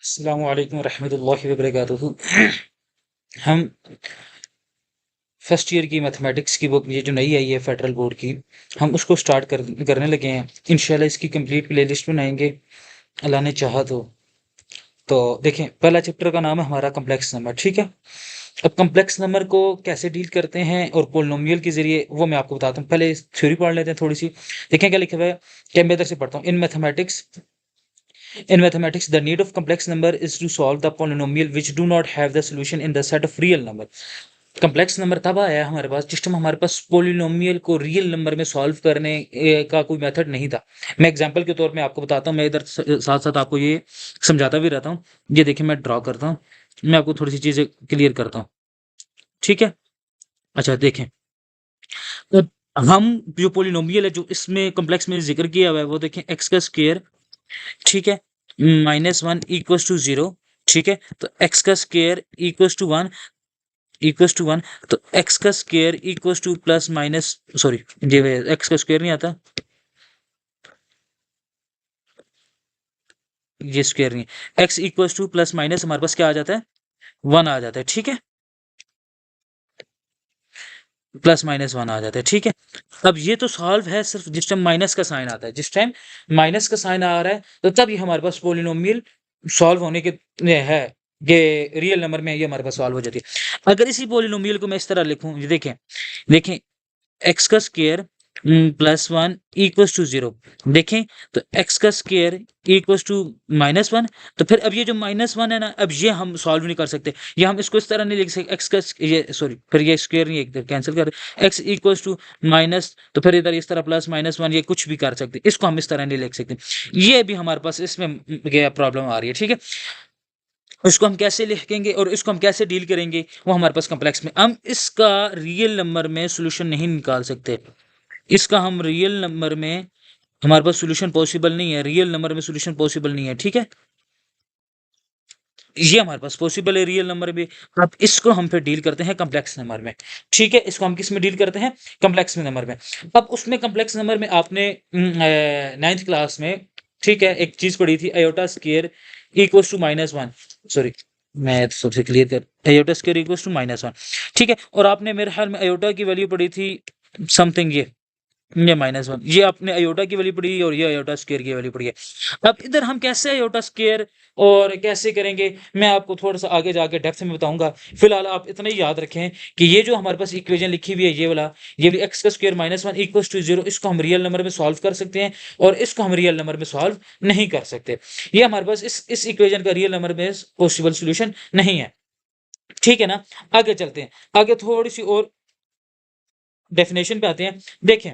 अस्सलामु अलैकुम रहमतुल्लाहि व बरकातुहू। हम फर्स्ट ईयर की मैथमेटिक्स की बुक ये जो नई आई है फेडरल बोर्ड की, हम उसको स्टार्ट करने लगे हैं। इंशाल्लाह इसकी कंप्लीट प्लेलिस्ट बनाएंगे अल्लाह ने चाहा तो देखें, पहला चैप्टर का नाम है हमारा कम्प्लेक्स नंबर। ठीक है, अब कम्प्लेक्स नंबर को कैसे डील करते हैं और पोलिनोमियल के जरिए वो मैं आपको बताता हूँ। पहले थ्योरी पढ़ लेते हैं थोड़ी सी। देखें क्या लिखा हुआ है, क्या मैं इधर से पढ़ता हूँ। In mathematics, the need of complex number is to solve the polynomial which do not have the solution in the set of real number. Complex number तब आया हमारे पास जिस टाइम हमारे पास पोलिनोमियल को रियल नंबर में सॉल्व करने का कोई मेथड नहीं था। मैं एग्जांपल के तौर पे आपको बताता हूँ, मैं इधर साथ साथ आपको ये समझाता भी रहता हूँ। ये देखिए मैं ड्रॉ करता हूँ, मैं आपको थोड़ी सी चीजें क्लियर करता हूँ। ठीक है, अच्छा देखें, तो हम जो पोलिनोमियल है जो इसमें कम्प्लेक्स में जिक्र किया हुआ है वो देखें, एक्स का स्क्वायर, ठीक है, -1 इक्वल्स टू 0। ठीक है, तो एक्स का स्क्वायर इक्वल्स टू 1 तो एक्स का square equals two plus minus, sorry ये एक्स का स्क्वायर नहीं आता, ये स्क्वायर नहीं, x equals two plus minus हमारे पास क्या आ जाता है, 1 आ जाता है। ठीक है, +-1 आ जाता है। ठीक है, अब ये तो सॉल्व है सिर्फ जिस टाइम माइनस का साइन आता है। जिस टाइम माइनस का साइन आ रहा है तो तब ये हमारे पास पोलिनोमियल सॉल्व होने के है, ये रियल नंबर में ये हमारे पास सॉल्व हो जाती है। अगर इसी पोलिनोमियल को मैं इस तरह लिखूं, ये देखें देखें, एक्स का स्क्वायर +1 इक्वल्स टू 0। देखें, तो एक्स का स्क्वायर इक्वल्स टू -1, तो फिर अब ये जो -1 है ना, अब ये हम सॉल्व नहीं कर सकते। ये हम इसको इस तरह नहीं लिख सकते, एक्स का ये सॉरी, फिर ये स्क्वायर नहीं, एक कैंसिल कर, एक्स इक्वल्स टू माइनस, तो फिर इधर इस तरह +-1 ये कुछ भी कर सकते, इसको हम इस तरह नहीं लिख सकते। ये भी हमारे पास इसमें प्रॉब्लम आ रही है। ठीक है, इसको हम कैसे लिखेंगे और इसको हम कैसे डील करेंगे, वो हमारे पास कम्प्लेक्स में हम इसका रियल नंबर में सोल्यूशन नहीं निकाल सकते। इसका हम रियल नंबर में हमारे पास सॉल्यूशन पॉसिबल नहीं है, रियल नंबर में सॉल्यूशन पॉसिबल नहीं है। ठीक है, ये हमारे पास पॉसिबल है रियल नंबर में। अब इसको हम फिर डील करते हैं कम्प्लेक्स नंबर में। ठीक है, इसको हम किस में डील करते हैं, कम्प्लेक्स में नंबर में। अब उसमें कम्प्लेक्स नंबर में आपने 9th क्लास में, ठीक है, एक चीज पढ़ी थी, iota square equals to -1, sorry मैं सबसे क्लियर कर, अयोटा स्क्वायर इक्वल्स टू -1। ठीक है, और आपने मेरे ख्याल में अयोटा की वैल्यू पढ़ी थी समथिंग, ये -1, ये आपने अयोटा की वैल्यू पढ़ी है और ये अयोटा स्क्वायर की वैल्यू पढ़ी है। अब इधर हम कैसे अयोटा स्क्वायर और कैसे करेंगे, मैं आपको थोड़ा सा आगे जाके डेप्थ में बताऊंगा। फिलहाल आप इतना ही याद रखें कि ये जो हमारे पास इक्वेशन लिखी हुई है, ये वाला, ये भी एक्स का स्क्वायर -1 इक्वल्स टू 0, इसको हम रियल नंबर में सॉल्व कर सकते हैं और इसको हम रियल नंबर में सॉल्व नहीं कर सकते। ये हमारे पास इस इक्वेशन का रियल नंबर में पॉसिबल सोल्यूशन नहीं है। ठीक है ना, आगे चलते हैं, आगे थोड़ी सी और डेफिनेशन पे आते हैं। देखें,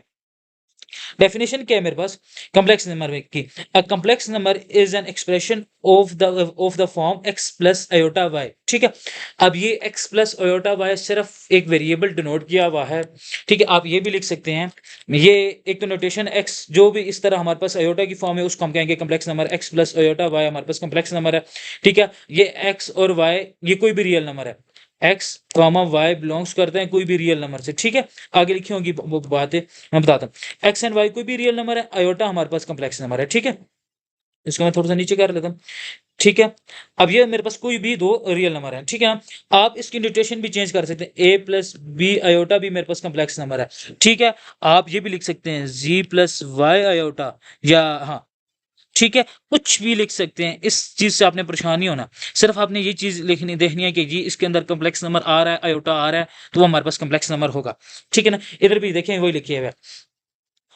डेफिनेशन क्या है मेरे पास कॉम्प्लेक्स नंबर में की, a complex number is an expression of the form x plus iota y। ठीक है, अब ये x प्लस अयोटा y सिर्फ एक वेरिएबल डिनोट किया हुआ है। ठीक है, आप ये भी लिख सकते हैं, ये एक तो नोटेशन x जो भी इस तरह हमारे पास अयोटा की फॉर्म है उसको हम कहेंगे complex number, x plus iota y हमारे पास कॉम्प्लेक्स नंबर है। ठीक है, ये x और y ये कोई भी रियल नंबर है, x y बिलोंग्स करते हैं कोई भी रियल नंबर से। ठीक है, आगे लिखी होंगी वो बातें मैं बताता हूँ। एक्स एंड वाई कोई भी रियल नंबर है, अयोटा हमारे पास कॉम्प्लेक्स नंबर है। ठीक है, इसको मैं थोड़ा सा नीचे कर लेता हूँ। ठीक है, अब ये मेरे पास कोई भी दो रियल नंबर है। ठीक है ना, आप इसकी नोटेशन भी चेंज कर सकते हैं, ए प्लस बी अयोटा भी मेरे पास कॉम्प्लेक्स नंबर है। ठीक है, आप ये भी लिख सकते हैं जी प्लस वाई अयोटा, या हाँ ठीक है, कुछ भी लिख सकते हैं, इस चीज से आपने परेशान नहीं होना। सिर्फ आपने ये चीज लिखनी देखनी है कि जी इसके अंदर कॉम्प्लेक्स नंबर आ रहा है, अयोटा आ रहा है, तो वो हमारे पास कॉम्प्लेक्स नंबर होगा। ठीक है ना, इधर भी देखें वही लिखिए हुआ है।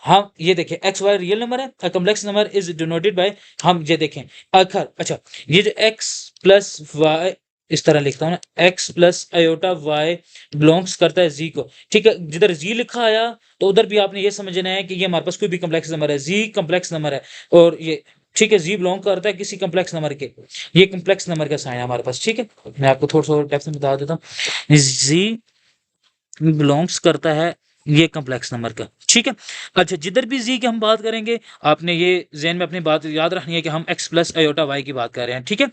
हम ये देखें एक्स वाई रियल नंबर है, complex number is denoted by, हम ये देखें अखर, अच्छा ये जो एक्स प्लस वाई, इस तरह लिखता हूँ ना, x plus iota y belongs करता है जी को। ठीक है, जिधर जी लिखा आया तो उधर भी आपने ये समझना है कि ये हमारे पास कोई भी कॉम्प्लेक्स नंबर है, जी कॉम्प्लेक्स नंबर है। और ये ठीक है, जी बिलोंग करता है किसी कॉम्प्लेक्स नंबर के, ये कॉम्प्लेक्स नंबर का साइन है हमारे पास। ठीक है, मैं आपको थोड़ा सा डेप्थ में बता देता हूँ, जी बिलोंग्स करता है ये कॉम्प्लेक्स नंबर का। ठीक है, अच्छा जिधर भी जी की हम बात करेंगे आपने ये ज़हन में अपनी बात याद रखनी है कि हम x प्लस अयोटा वाई की बात कर रहे हैं। ठीक है,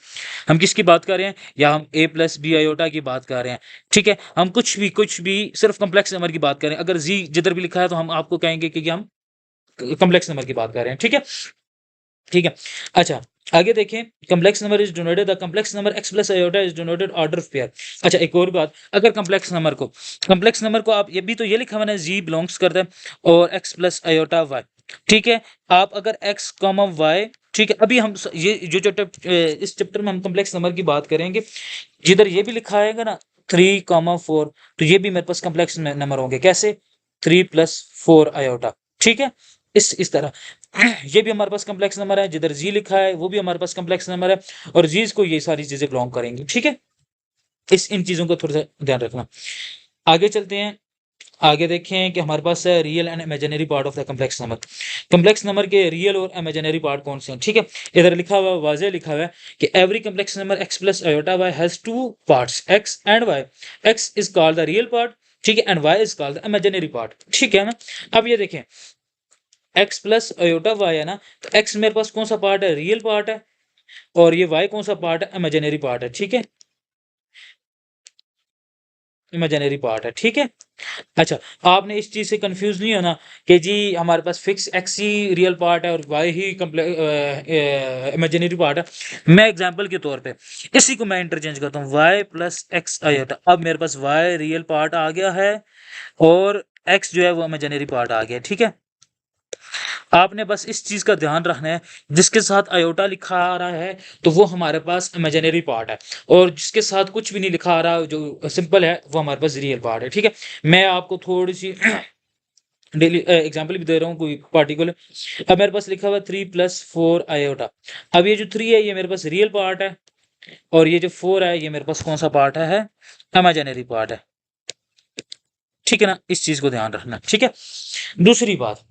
हम किसकी बात कर रहे हैं, या हम a प्लस बी अयोटा की बात कर रहे हैं। ठीक है, हम कुछ भी सिर्फ कॉम्प्लेक्स नंबर की बात करें, अगर जी जिधर भी लिखा है तो हम आपको कहेंगे कि हम कॉम्प्लेक्स नंबर की बात कर रहे हैं। ठीक है, ठीक है, अच्छा आगे देखें, complex number is denoted, the complex number x plus iota is denoted order of pair. अच्छा, एक और बात, अगर कॉम्प्लेक्स नंबर को आप ये भी तो ये लिखा हुआ है g बिलोंग्स करता है और x प्लस आयोटा y, ठीक है। आप अगर x कॉमा y, ठीक है, अभी हम ये जो इस चैप्टर में हम कॉम्प्लेक्स नंबर की बात करेंगे, जिधर ये भी लिखा आएगा ना 3,4, तो ये भी मेरे पास कॉम्प्लेक्स नंबर होंगे। कैसे? 3 + 4 आयोटा, ठीक है, इस तरह। ये भी हमारे पास कॉम्प्लेक्स नंबर है, जिधर जी लिखा है वो भी हमारे पास कॉम्प्लेक्स नंबर है, और जीज को ये सारी चीजें बिलोंग करेंगी, ठीक है। इन चीजों को थोड़ा सा ध्यान रखना। आगे चलते हैं, आगे देखें कि हमारे पास है real and imaginary part of the complex number. Complex number के रियल और इमेजिनरी पार्ट कौन से हैं, ठीक है। इधर लिखा हुआ वाज़े लिखा हुआ है कि every complex number x plus iota y has two parts x and y। x is called the real part, ठीक है, and y is called the imaginary part, ठीक है ना। अब ये देखें, x प्लस आयोटा y है ना, तो x मेरे पास कौन सा पार्ट है? रियल पार्ट है, और ये y कौन सा पार्ट है? इमेजिनरी पार्ट है, ठीक है, इमेजिनरी पार्ट है, ठीक है। अच्छा, आपने इस चीज से कंफ्यूज नहीं होना कि जी हमारे पास फिक्स एक्स ही रियल पार्ट है और वाई ही इमेजिनरी पार्ट है। मैं एग्जांपल के तौर पे इसी को मैं इंटरचेंज करता हूँ, वाई प्लस एक्स आयोटा। अब मेरे पास वाई रियल पार्ट आ गया है और एक्स जो है वो इमेजिनरी पार्ट आ गया, ठीक है। आपने बस इस चीज का ध्यान रखना है, जिसके साथ आयोटा लिखा आ रहा है तो वो हमारे पास इमेजिनरी पार्ट है, और जिसके साथ कुछ भी नहीं लिखा आ रहा जो सिंपल है वो हमारे पास रियल पार्ट है, ठीक है। मैं आपको थोड़ी सी डेली एग्जाम्पल भी दे रहा हूँ कोई पार्टिकुलर। अब मेरे पास लिखा हुआ 3 + 4 आयोटा। अब ये जो 3 है ये मेरे पास रियल पार्ट है, और ये जो 4 है ये मेरे पास कौन सा पार्ट है? इमेजिनरी पार्ट है, ठीक है ना। इस चीज को ध्यान रखना, ठीक है। दूसरी बात,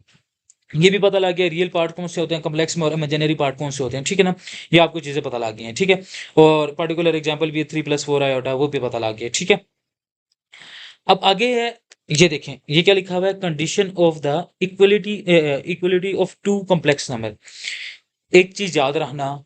ये भी पता लग गया रियल पार्ट कौन से होते हैं कॉम्प्लेक्स में और इमेजिनरी पार्ट कौन से होते हैं, ठीक है ना। ये आपको चीजें पता लग गई हैं, ठीक है। और पर्टिकुलर एग्जांपल भी 3 + 4 आयोटा वो भी पता लग गया, ठीक है। अब आगे है, ये देखें ये क्या लिखा हुआ है, condition of the equality of two complex number. एक चीज याद रखना,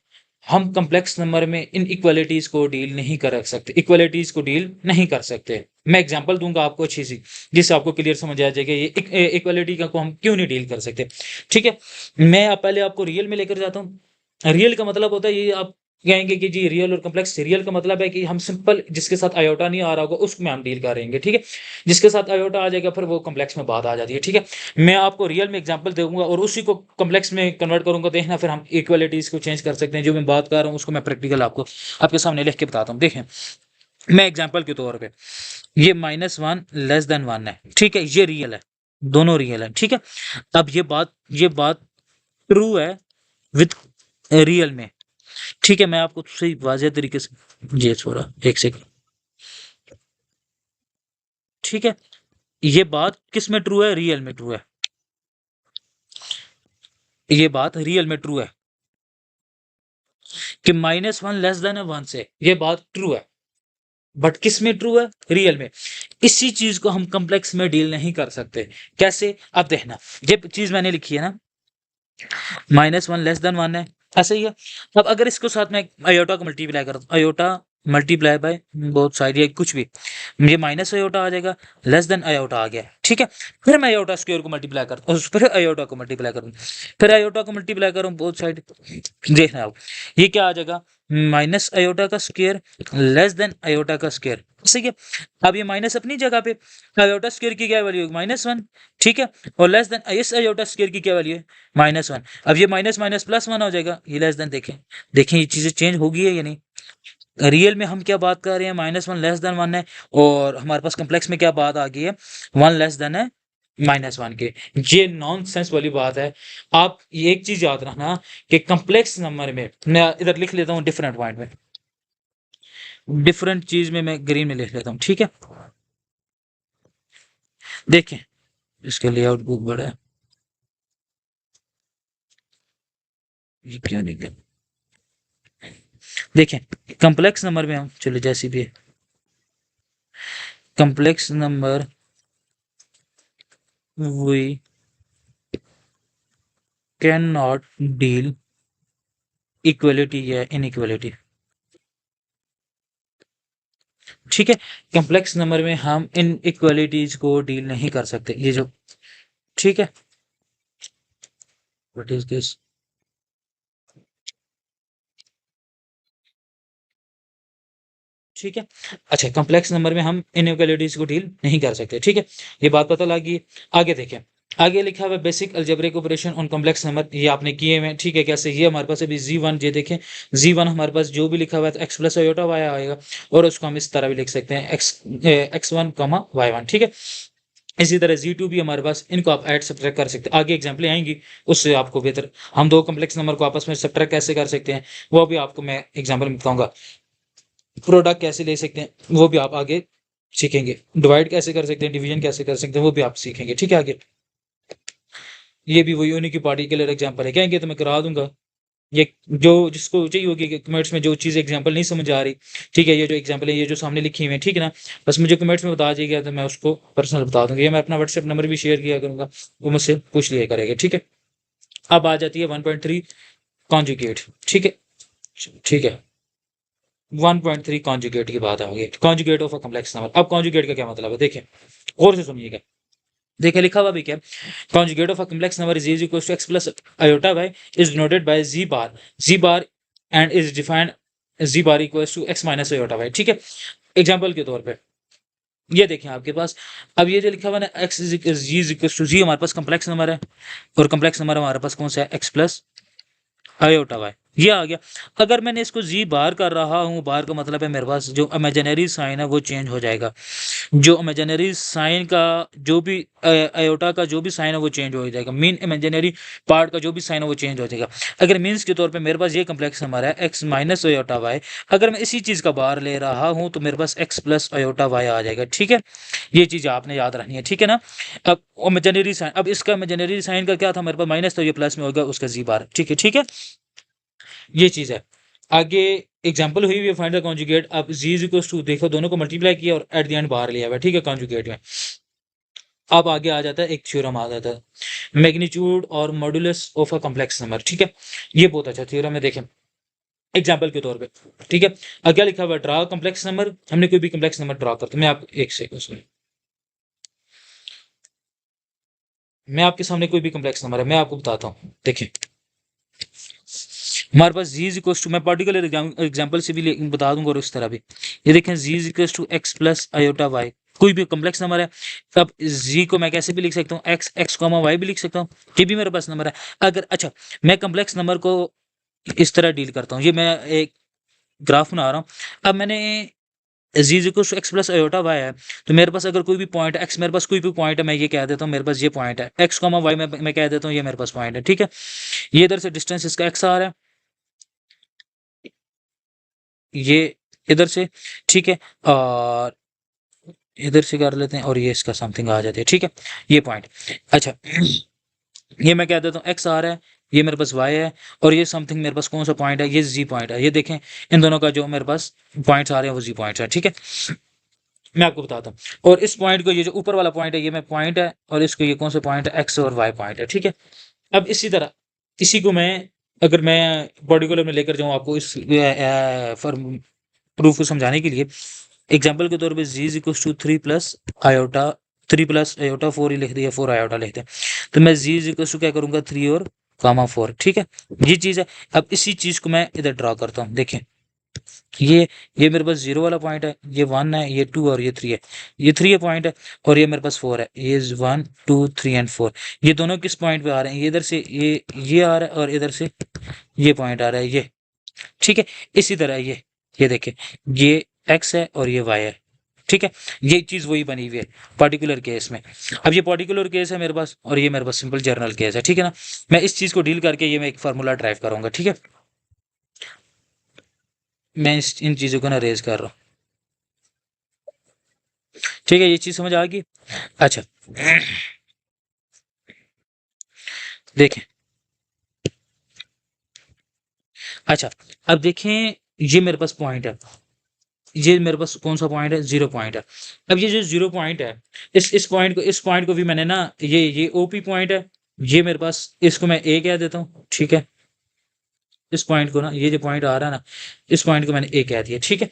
हम कॉम्प्लेक्स नंबर में इन इक्वलिटीज को डील नहीं कर सकते, इक्वलिटीज को डील नहीं कर सकते। मैं एग्जांपल दूंगा आपको अच्छी सी, जिससे आपको क्लियर समझ आ जाएगा ये इक्वलिटी का को हम क्यों नहीं डील कर सकते, ठीक है। मैं पहले आपको रियल में लेकर जाता हूँ। रियल का मतलब होता है, ये आप कहेंगे कि जी रियल और कॉम्प्लेक्स, रियल का मतलब है कि हम सिंपल जिसके साथ आयोटा नहीं आ रहा होगा उसमें हम डील करेंगे, ठीक है। जिसके साथ आयोटा आ जाएगा फिर वो कॉम्प्लेक्स में बात आ जाती है, ठीक है। मैं आपको रियल में एग्जांपल दूंगा और उसी को कॉम्प्लेक्स में कन्वर्ट करूंगा, देखना फिर हम इक्वलिटीज को चेंज कर सकते हैं। जो मैं बात कर रहा हूँ उसको मैं प्रैक्टिकल आपको आपके सामने लिख के बताता हूँ। देखें, मैं एग्जांपल के तौर पे, ये -1 < 1 है, ठीक है, ये रियल है, दोनों रियल है, ठीक है। अब ये बात ट्रू है विथ रियल में, ठीक है। मैं आपको सही वाज़ह तरीके से, ये छोड़ा एक सेकंड, ठीक है। ये बात किस में ट्रू है? रियल में ट्रू है, ये बात रियल में ट्रू है कि -1 < 1 से, ये बात ट्रू है। बट किस में ट्रू है? रियल में। इसी चीज को हम कॉम्प्लेक्स में डील नहीं कर सकते। कैसे? अब देखना, ये चीज मैंने लिखी है ना, -1 < 1 है, ऐसे ही है। अब अगर इसको साथ में आयोटा को मल्टीप्लाई करो, iota multiply by both side या कुछ भी, ये माइनस आयोटा आ जाएगा, लेस देन आयोटा आ गया, ठीक है। फिर मैं आयोटा स्क्वायर को मल्टीप्लाई करता हूँ, फिर आयोटा को मल्टीप्लाई करूँ, फिर आयोटा को मल्टीप्लाई करूँ बोथ साइड। देखना अब ये क्या आ जाएगा, माइनस आयोटा का स्क्वायर लेस देन आयोटा का स्क्वायर, सही है। अब ये माइनस अपनी जगह पे, आयोटा स्क्वायर की क्या वैल्यू है? -1, ठीक है, और लेस देन इस आयोटा स्क्वायर की क्या वैल्यू है? -1। अब ये माइनस माइनस +1 हो जाएगा, ये लेस देन, देखें देखें ये चीजें चेंज होगी है या नहीं। रियल में हम क्या बात कर रहे हैं, -1 < 1 है, और हमारे पास कॉम्प्लेक्स में क्या बात आ गई है, 1 लेस देन है -1 के। ये नॉनसेंस वाली बात है। आप ये एक चीज याद रखना कि कॉम्प्लेक्स नंबर में, मैं इधर लिख लेता हूँ डिफरेंट पॉइंट में, डिफरेंट चीज में मैं ग्रीन में लिख लेता हूँ, ठीक है। देखें, इसके लेआउट बहुत बड़ा है, ये क्या निकला। देखें, कॉम्प्लेक्स नंबर में हम चलो जैसी भी है, complex number we can not deal equality या इनइक्वलिटी, ठीक है। कॉम्प्लेक्स नंबर में हम इन इक्वलिटीज को डील नहीं कर सकते, ये जो, ठीक है। What is this? ठीक है। अच्छा, कॉम्प्लेक्स नंबर में हम इनइक्वालिटीज को डील नहीं कर सकते, ठीक है। ये बात पता लगी। आगे देखें, आगे लिखा हुआ है basic algebraic operation on complex number, ये आपने किए हुए हैं, ठीक है। कैसे? ये हमारे पास अभी जी1, ये देखें जी1 हमारे पास जो भी लिखा हुआ है एक्स प्लस आयोटा वाई आएगा, और उसको हम इस तरह भी लिख सकते हैं x1 y1, ठीक है। इसी तरह जी2 भी हमारे पास, इनको आप ऐड सब्ट्रैक्ट कर सकते हैं। आगे एग्जाम्पलें आएंगी, उससे आपको बेहतर हम दो कॉम्प्लेक्स नंबर को आपस में सब्ट्रैक्ट कैसे कर सकते हैं वो भी आपको मैं एग्जाम्पल में बताऊंगा। प्रोडक्ट कैसे ले सकते हैं वो भी आप आगे सीखेंगे। डिवाइड कैसे कर सकते हैं, डिवीजन कैसे कर सकते हैं वो भी आप सीखेंगे, ठीक है। आगे ये भी वही उन्हीं की पार्टिकुलर एग्जाम्पल है, कहेंगे तो मैं करा दूंगा। ये जो जिसको चाहिए होगी कि कमेंट्स में जो चीज़ एग्जाम्पल नहीं समझ आ रही, ठीक है, ये जो एग्जाम्पल है, ये जो सामने लिखी हुई है, ठीक है ना, बस मुझे कमेंट्स में बता दीजिएगा तो मैं उसको पर्सनल बता दूंगा। ये मैं अपना व्हाट्सएप नंबर भी शेयर किया करूंगा, वो मुझसे पूछ लिया करेगा, ठीक है। अब आ जाती है 1.3 कॉन्जुगेट, ठीक है, ठीक है। 1.3 कॉन्जुगेट की बात आ गई, conjugate of a complex number. अब कॉन्जुगेट का क्या मतलब है, देखें और से सुनिएगा। देखिए लिखा हुआ भी क्या, conjugate of a complex number is equals to x plus iota y is denoted by z bar and is defined z bar equals to x minus iota y, ठीक है। एग्जांपल के तौर पे ये देखें आपके पास, अब ये जो लिखा हुआ है ना x जी इक्वल्स टू जी, हमारे पास कॉम्प्लेक्स नंबर है, और कॉम्प्लेक्स नंबर हमारे पास कौन सा है, x प्लस आयोटा वाई, ये आ गया। अगर मैंने इसको जी बार कर रहा हूँ, बार का मतलब है मेरे पास जो इमेजिनरी साइन है वो चेंज हो जाएगा, जो इमेजिनरी साइन का जो भी आयोटा का जो भी साइन है वो चेंज हो जाएगा, मीन इमेजिनरी पार्ट का जो भी साइन है वो चेंज हो जाएगा। अगर मीन्स के तौर पे मेरे पास ये कम्प्लेक्स नंबर है एक्स माइनस आयोटा वाई, अगर मैं इसी चीज़ का बार ले रहा हूँ तो मेरे पास एक्स प्लस आयोटा वाई आ जाएगा, ठीक है। ये चीज़ आपने याद रखनी है, ठीक है ना। अब इमेजिनरी साइन, अब इसका इमेजिनरी साइन का क्या था, मेरे पास माइनस, तो ये प्लस में होगा उसका जी बार, ठीक है, ठीक है। ये चीज़ है। आगे एग्जांपल हुई हुई फाइंड द कॉन्जुगेट, अब जी इज इक्वल्स टू, देखो दोनों को मल्टीप्लाई किया और एट द एंड बाहर लिया हुआ है, ठीक है, कॉन्जुगेट में। अब आगे आ जाता है एक थ्योरम आ जाता है, मैग्नीट्यूड और modulus of a complex number, ठीक है। ये बहुत अच्छा थ्योरम है, देखें एग्जाम्पल के तौर पे, ठीक है। अब क्या लिखा हुआ है, ड्रा कॉम्प्लेक्स नंबर, हमने कोई भी कॉम्प्लेक्स नंबर ड्रा करते, मैं आप एक सेकंड सुनिए, मैं आपके सामने कोई भी कॉम्प्लेक्स नंबर है, मैं आपको बताता हूँ, देखें हमारे पास जी इज इक्वल टू, मैं पर्टिकुलर एग्जांपल से भी बता दूंगा और उस तरह भी, ये देखें z is equal to x plus iota y, कोई भी कॉम्प्लेक्स नंबर है। अब जी को मैं कैसे भी लिख सकता हूँ, एक्स एक्स कॉमा वाई भी लिख सकता हूँ, ये भी मेरे पास नंबर है। अगर अच्छा, मैं कॉम्प्लेक्स नंबर को इस तरह डील करता हूँ, ये मैं एक ग्राफ बना रहा हूँ। अब मैंने z is equal to x plus iota y है, तो मेरे पास अगर कोई भी पॉइंट एक्स, मेरे पास कोई भी पॉइंट है, मैं ये कह देता हूँ मेरे पास ये पॉइंट है, एक्स कॉमा वाई मैं कह देता हूँ ये मेरे पास पॉइंट है, ठीक है। ये इधर से डिस्टेंस इसका एक्स आ रहा है, ये इधर से, ठीक है, और इधर से कर लेते हैं और ये इसका समथिंग आ जाती है, ठीक है, ये पॉइंट। अच्छा, ये मैं कह देता हूँ एक्स आ रहा है, ये मेरे पास वाई है, और ये समथिंग मेरे पास कौन सा पॉइंट है, ये जी पॉइंट है। ये देखें इन दोनों का जो मेरे पास पॉइंट्स आ रहे हैं वो जी पॉइंट्स है, ठीक है। मैं आपको बताता हूँ, और इस पॉइंट को, ये जो ऊपर वाला पॉइंट है ये मैं पॉइंट है, और इसको ये कौन सा पॉइंट है, एक्स और वाई पॉइंट है, ठीक है। अब इसी तरह इसी को मैं, अगर मैं पर्टिकुलर में लेकर जाऊँ आपको इस प्रूफ को समझाने के लिए, एग्जाम्पल के तौर पे z is equal to iota 3 प्लस आयोटा 4 ही लिख दिया, 4 आयोटा लिखते हैं, तो मैं जी इज इक्वल टू क्या करूंगा, 3 और कामा 4, ठीक है। ये चीज़ है। अब इसी चीज़ को मैं इधर ड्रा करता हूँ, देखें ये मेरे पास 0 वाला पॉइंट है, ये 1 है, ये 2 और ये 3 है, ये 3 पॉइंट है, और ये मेरे पास 4 है, ये 1 2 3 एंड 4, ये दोनों किस पॉइंट पे आ रहे हैं, ये इधर से ये आ रहा है, और इधर से ये पॉइंट आ रहा है, ये, ठीक है। इसी तरह ये देखें, ये एक्स है और ये वाई है, ठीक है। ये चीज़ वही बनी हुई है पर्टिकुलर केस में। अब ये पर्टिकुलर केस है मेरे पास, और ये मेरे पास सिंपल जर्नल केस है, ठीक है ना। मैं इस चीज़ को डील करके ये मैं एक फार्मूला ड्राइव करूंगा, ठीक है। मैं इन चीज़ों को ना रेज कर रहा हूँ, ठीक है, ये चीज़ समझ आ गई। अच्छा, देखें, अच्छा, अब देखें, ये मेरे पास पॉइंट है, ये मेरे पास कौन सा पॉइंट है, 0 पॉइंट है। अब ये जो 0 पॉइंट है, इस पॉइंट को भी मैंने ना, ये ओपी पॉइंट है, ये मेरे पास, इसको मैं ए कह देता हूँ, ठीक है। इस पॉइंट को ना, ये जो पॉइंट आ रहा है ना, इस पॉइंट को मैंने ए कह दिया, ठीक है।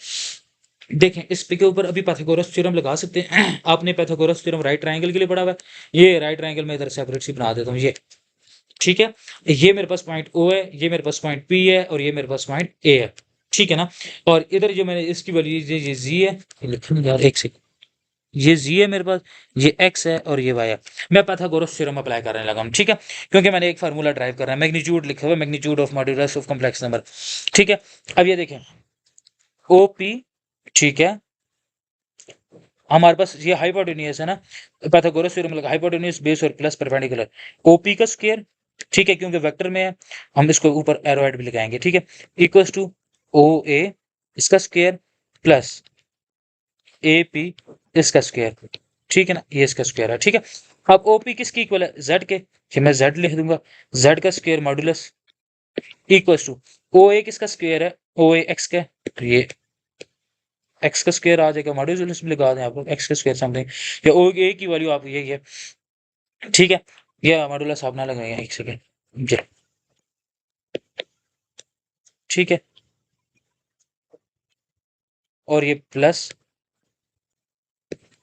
देखें इस पे के ऊपर अभी पाइथागोरस थ्योरम लगा सकते हैं। आपने पाइथागोरस थ्योरम राइट ट्रायंगल के लिए पढ़ा हुआ है, ये राइट ट्रायंगल में इधर सेपरेट सी बना देता हूँ, ये, ठीक है। ये मेरे पास पॉइंट ओ है, ये मेरे पास पॉइंट पी है, और ये मेरे पास पॉइंट ए है, ठीक है ना? और इधर जो मैंने इसकी वैल्यू ये जी है, लिखा नहीं यार, एक सेकंड, ये जी है मेरे पास, ये एक्स है और ये वाई है। मैं पाइथागोरस थ्योरम अप्लाई करने लगा हूँ, ठीक है, क्योंकि मैंने एक फार्मूला ड्राइव कर रहा है, मैग्नीट्यूड लिखा हुआ है, magnitude of modulus of complex number. ठीक है, अब ये देखें ओ पी, ठीक है, हमारे पास ये हाइपोटेन्यूस है ना, पाइथागोरस थ्योरम लगा, हाइपोटेन्यूस बेस और प्लस परपेंडिकुलर, ओपी का स्क्वायर, ठीक है, क्योंकि वेक्टर में है, हम इसको ऊपर एरोहेड भी लगाएंगे, ठीक है, इक्वल्स टू ओ ए इसका स्क्वायर प्लस ए पी इसका स्क्वायर, ठीक है ना, ये इसका स्क्वायर है, ठीक है। अब ओपी किसकी इक्वल है, जेड के, कि मैं जेड लिख दूंगा, जेड का square modulus equals to O A किसका स्क्वायर है, ओ ए एक्स का, तो ये एक्स का स्क्वायर आ जाएगा, मॉड्यूलस भी लगा दें आप लोग, एक्स का स्क्वायर समथिंग, या ओ ए की वैल्यू आप यही है, ठीक है, ये मॉड्यूलस आप ना लगाएंगे, एक सेकेंड जी, ठीक है, और ये प्लस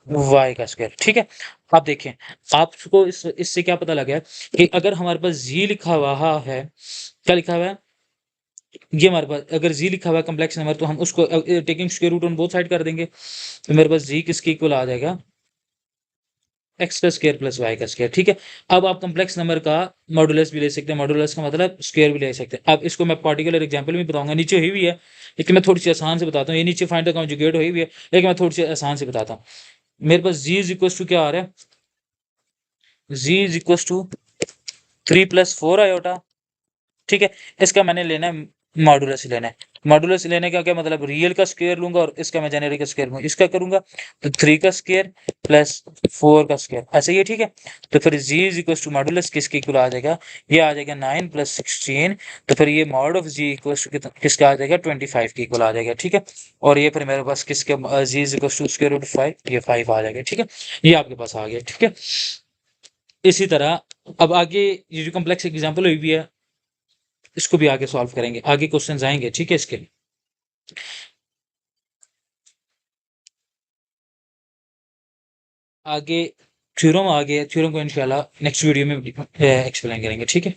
वाई का स्क्वायर, ठीक है। आप देखें, आपको इससे क्या पता लगा कि अगर हमारे पास जी लिखा हुआ है, क्या लिखा हुआ है, ये हमारे पास अगर जी लिखा हुआ है कॉम्प्लेक्स नंबर, तो हम उसको taking square root on both side कर देंगे, तो मेरे पास जी किसके इक्वल आ जाएगा, एक्स का स्क्वायर प्लस वाई का स्क्वायर, ठीक है। अब आप कॉम्प्लेक्स नंबर का मॉडुलस भी ले सकते हैं, मॉडुलस का मतलब स्क्वायर भी ले सकते हैं। अब इसको मैं पार्टिकुलर एग्जांपल में बताऊंगा, नीचे हुई भी है, लेकिन मैं थोड़ी सी आसान से बताता हूँ, ये नीचे फाइंड द कॉन्जुगेट हुई भी है, लेकिन मैं थोड़ी सी आसान से बताता हूँ। मेरे पास जी इज इक्वल टू क्या आ रहा है, जी इज इक्वल टू 3 + 4 आयोटा, ठीक है, इसका मैंने लेना है मॉडुलस लेना है, मॉडुलस लेने का क्या मतलब, रियल का स्क्वायर लूंगा और इसका इमेजिनरी का स्क्वायर लूंगा, इसका करूंगा तो 3 का स्क्वायर प्लस 4 का स्क्वायर, ऐसे ही है, ठीक है। तो फिर जी इज इक्वल टू मॉडुलस किसके इक्वल आ जाएगा, ये आ जाएगा 9 + 16, तो फिर ये mod of z equal to किसका आ जाएगा, 25 के इक्वल आ जाएगा, ठीक है। और ये फिर मेरे पास किसके z is equal to square root 5, ये 5 आ जाएगा, ठीक है, ये आपके पास आ गया, ठीक है। इसी तरह अब आगे ये जो कॉम्प्लेक्स एग्जाम्पल हुई भी है, इसको भी आगे सॉल्व करेंगे, आगे क्वेश्चंस आएंगे, ठीक है, इसके आगे थ्योरम आ गया, थ्योरम को इंशाल्लाह नेक्स्ट वीडियो में एक्सप्लेन करेंगे, ठीक है।